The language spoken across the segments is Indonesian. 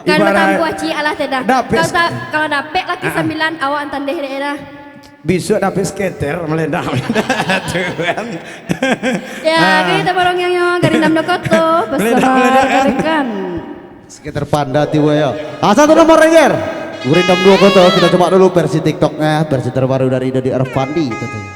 Kan Ibarat- bertampu aci alah tidak. Dapet. Kalau dapet laki 9 awak antandeh daerah. Besok dapet skater meledak. Tuhan. Ya, kita barong yang garin nam dokoto bersama Meledak, kan? rekan. Sekitar panda tiwa ya. Satu nomor Ranger. Gurindam 2 koto. Kita coba dulu versi TikToknya, versi terbaru dari Dodi Arfandi tentunya.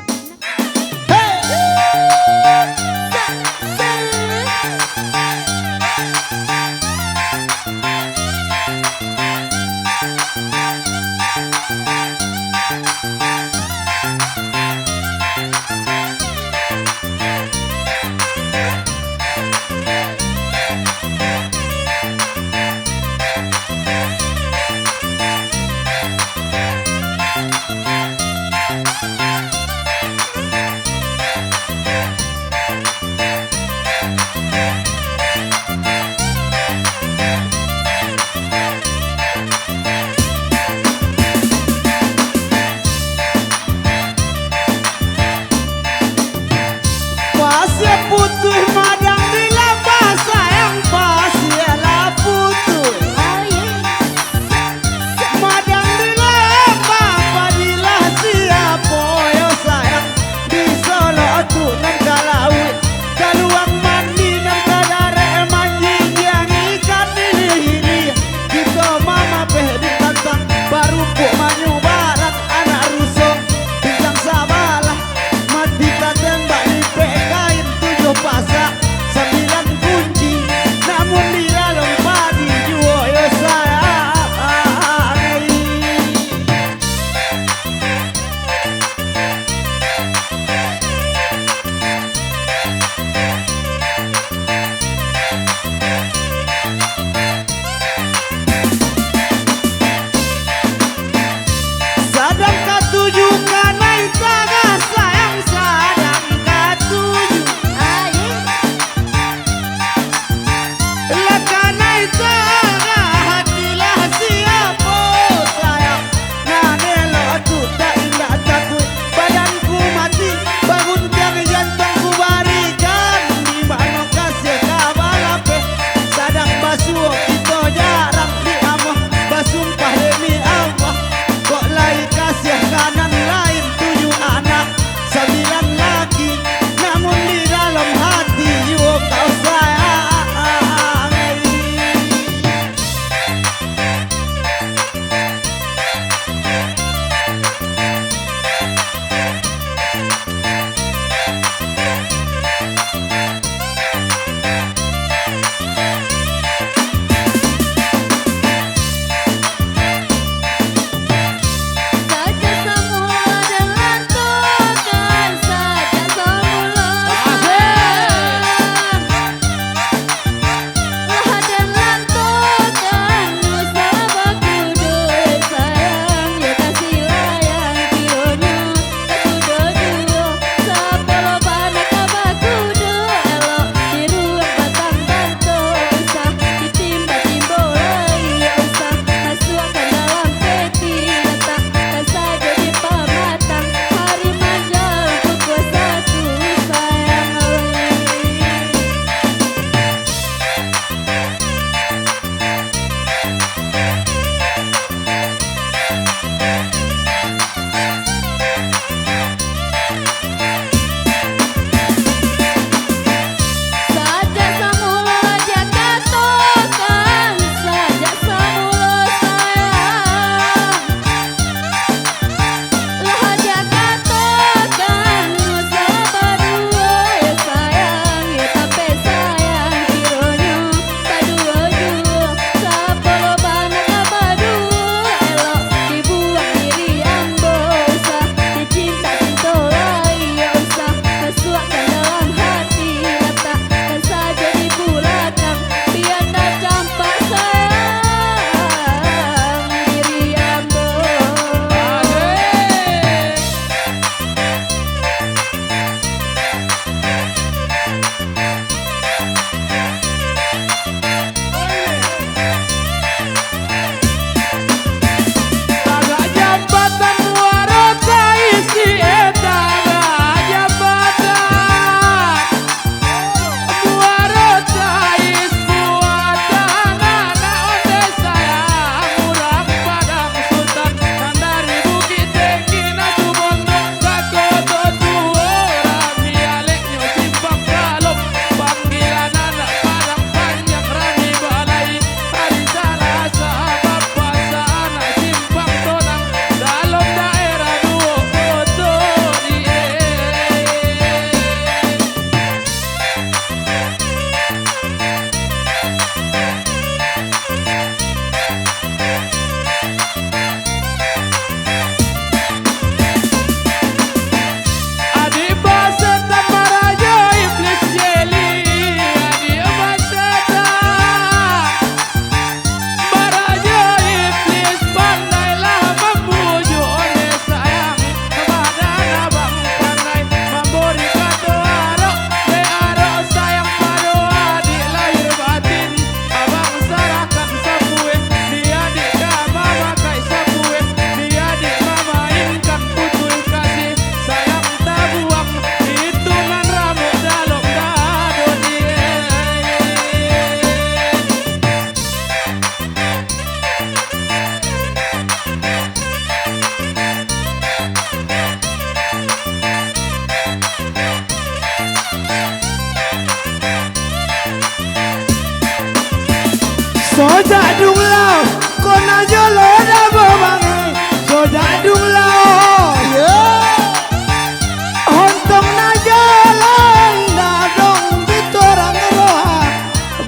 jadung lao kona jolo da babangi so jadung lao hontong na jalan dadong bitorang roha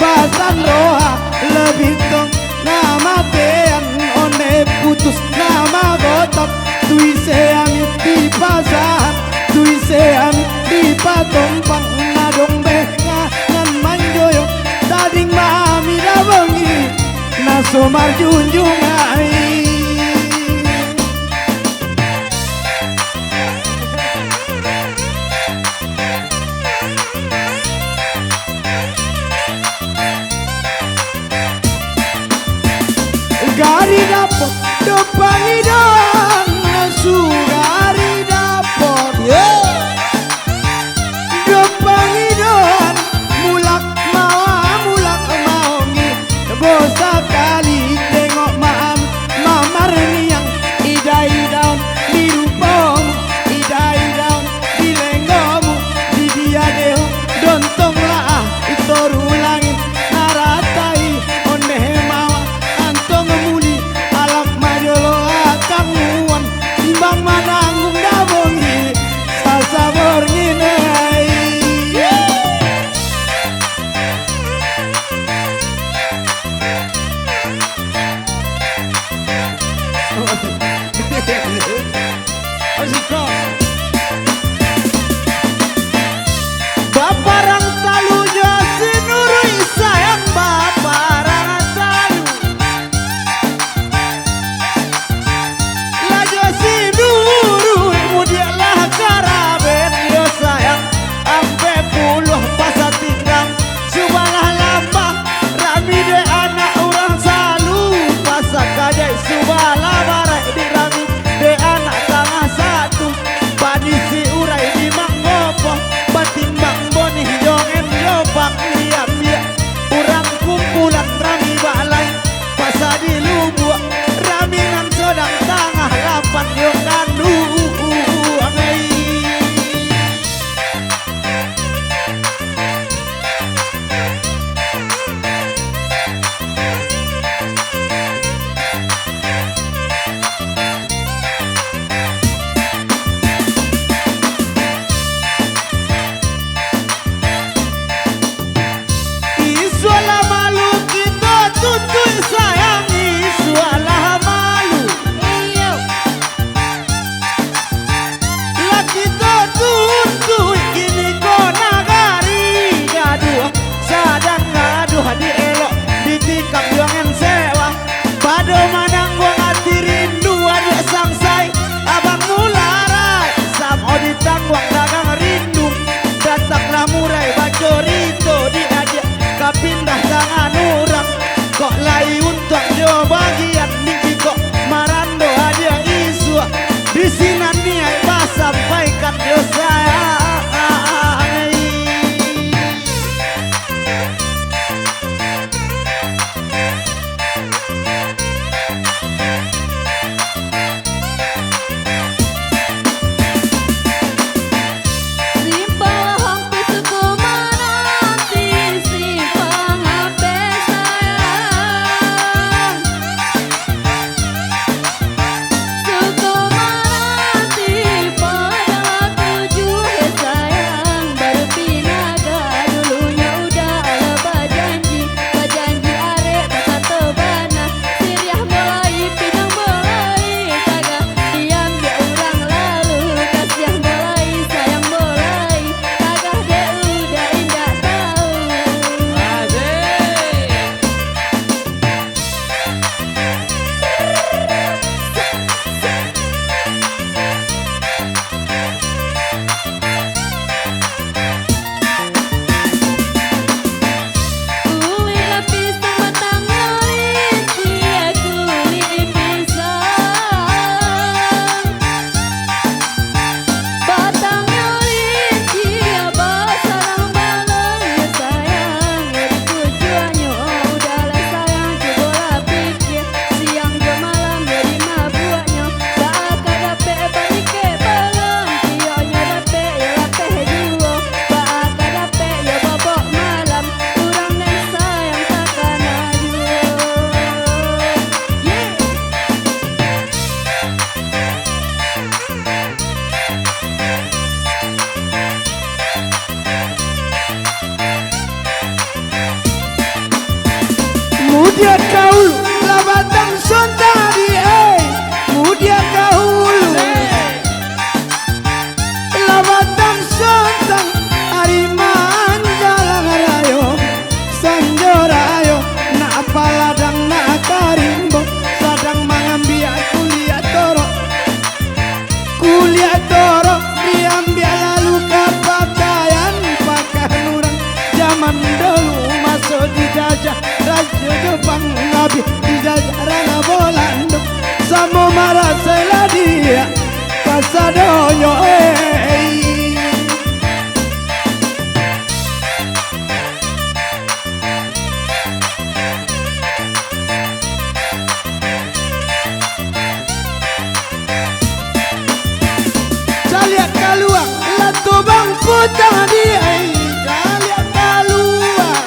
basan roha lebih tong nama tean one putus nama gotok tuise amit di pasar tuise amit di patompang nadong benga ngan manjoyo dading mami da bengi naso marjunjung ai gari dapot depan idan nasu gari dapot depan idan mulak mau mulak mau ngi bosa kali tengok mam pangabi Ijajarana volando Samo marasela dia Casadonyo Caliak kaluang Lato bang putang dia Caliak kaluang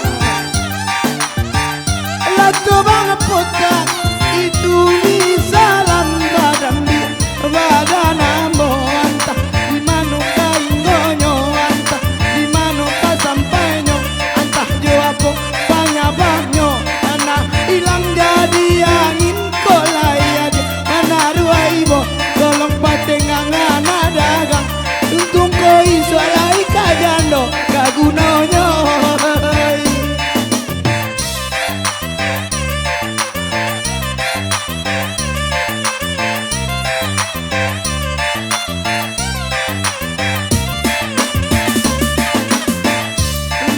Lato bang putang Itu ni salam badan dia Badan ambo antah Di mana kaingonyo antah Di mana ka sampainya Antah jawab banyak banyo Anak hilang jadi angin kolai aja Mana dua ibu Tolong patengangan dagang Untung koi sualai kagando Kagunonyo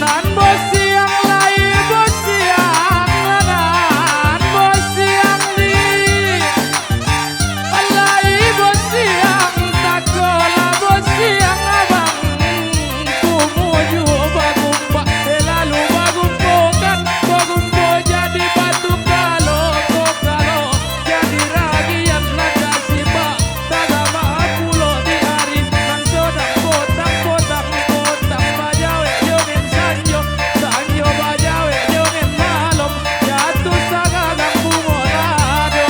Nan bos siang lai bos siang Nan bos siang di Lai bos siang takola bos siang abang Kumuju bagumpa selalu bagumpo kan Bagumpo jadi batu kalau jadi ragian naga sipa Tagama pulo di hari Nang sodang kotang bajawe jongen sanjo Sanjo bajawe jongen malom Jatuh sagagang bumolado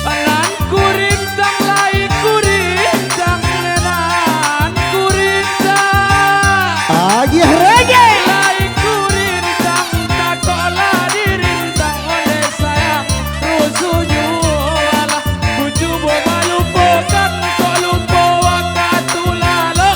Anan kurintang lai kurintang Nenan kurintang Agih reggae. Lai kurintang takola dirintang oleh sayang rusuju alah kujubo malupokan kok lupo waktu lalo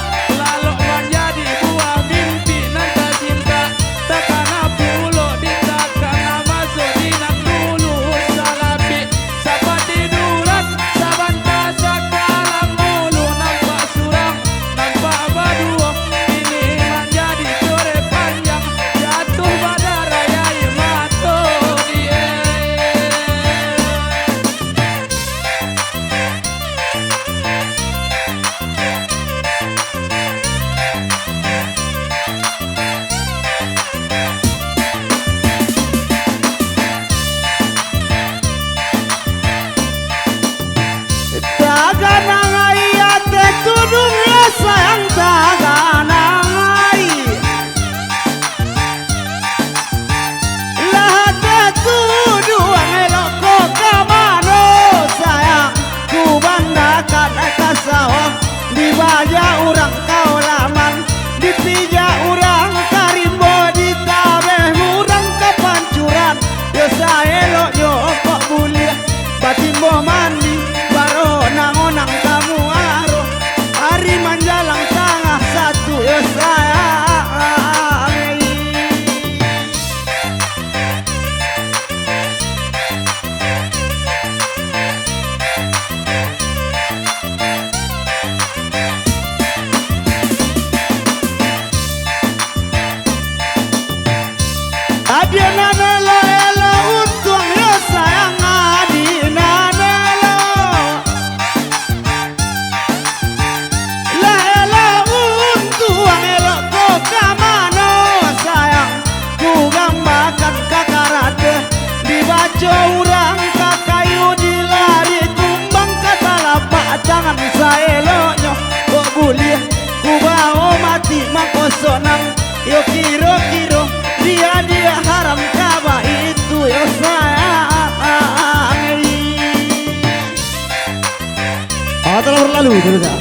menjadi buah mimpi nanta cinta takana pulo ditakana masuk dinan dulu salapi sapa tiduran sabanta sakalang mulu nampak surang nampak baduo ini menjadi core panjang jatuh pada raya mato dia Taganangai ate tudung ya sayang taganangai Lah ate tudung elok kok kamano sayang Ku bandakan eka sawah Di baja urang kau laman Di pija urang karimbo Di tabeh urang kepancuran Yo saelok yo kok bulia Batimbo mandi Baro nang-onang kamu aro Hari manjalang tangah satu yo sayang Adina nelo elo untung yo sayang adina nelo Lah elo untung elo kok kamano sayang Ku gambakan kakarate dibaca urang kakayu dilari tumbang kata lapak jangan saelonyo kok buliah ku bawa mati makosonang yo kiro-kiro dia haram kaba itu yo sayang Telah berlalu saudara.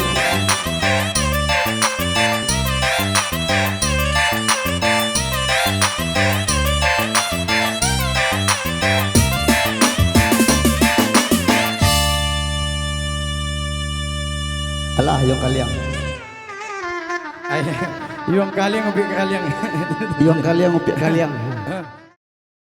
Alah yung kaliang. Ay, yung kaliang ubi kaliang. Yung kaliang upik kaliang.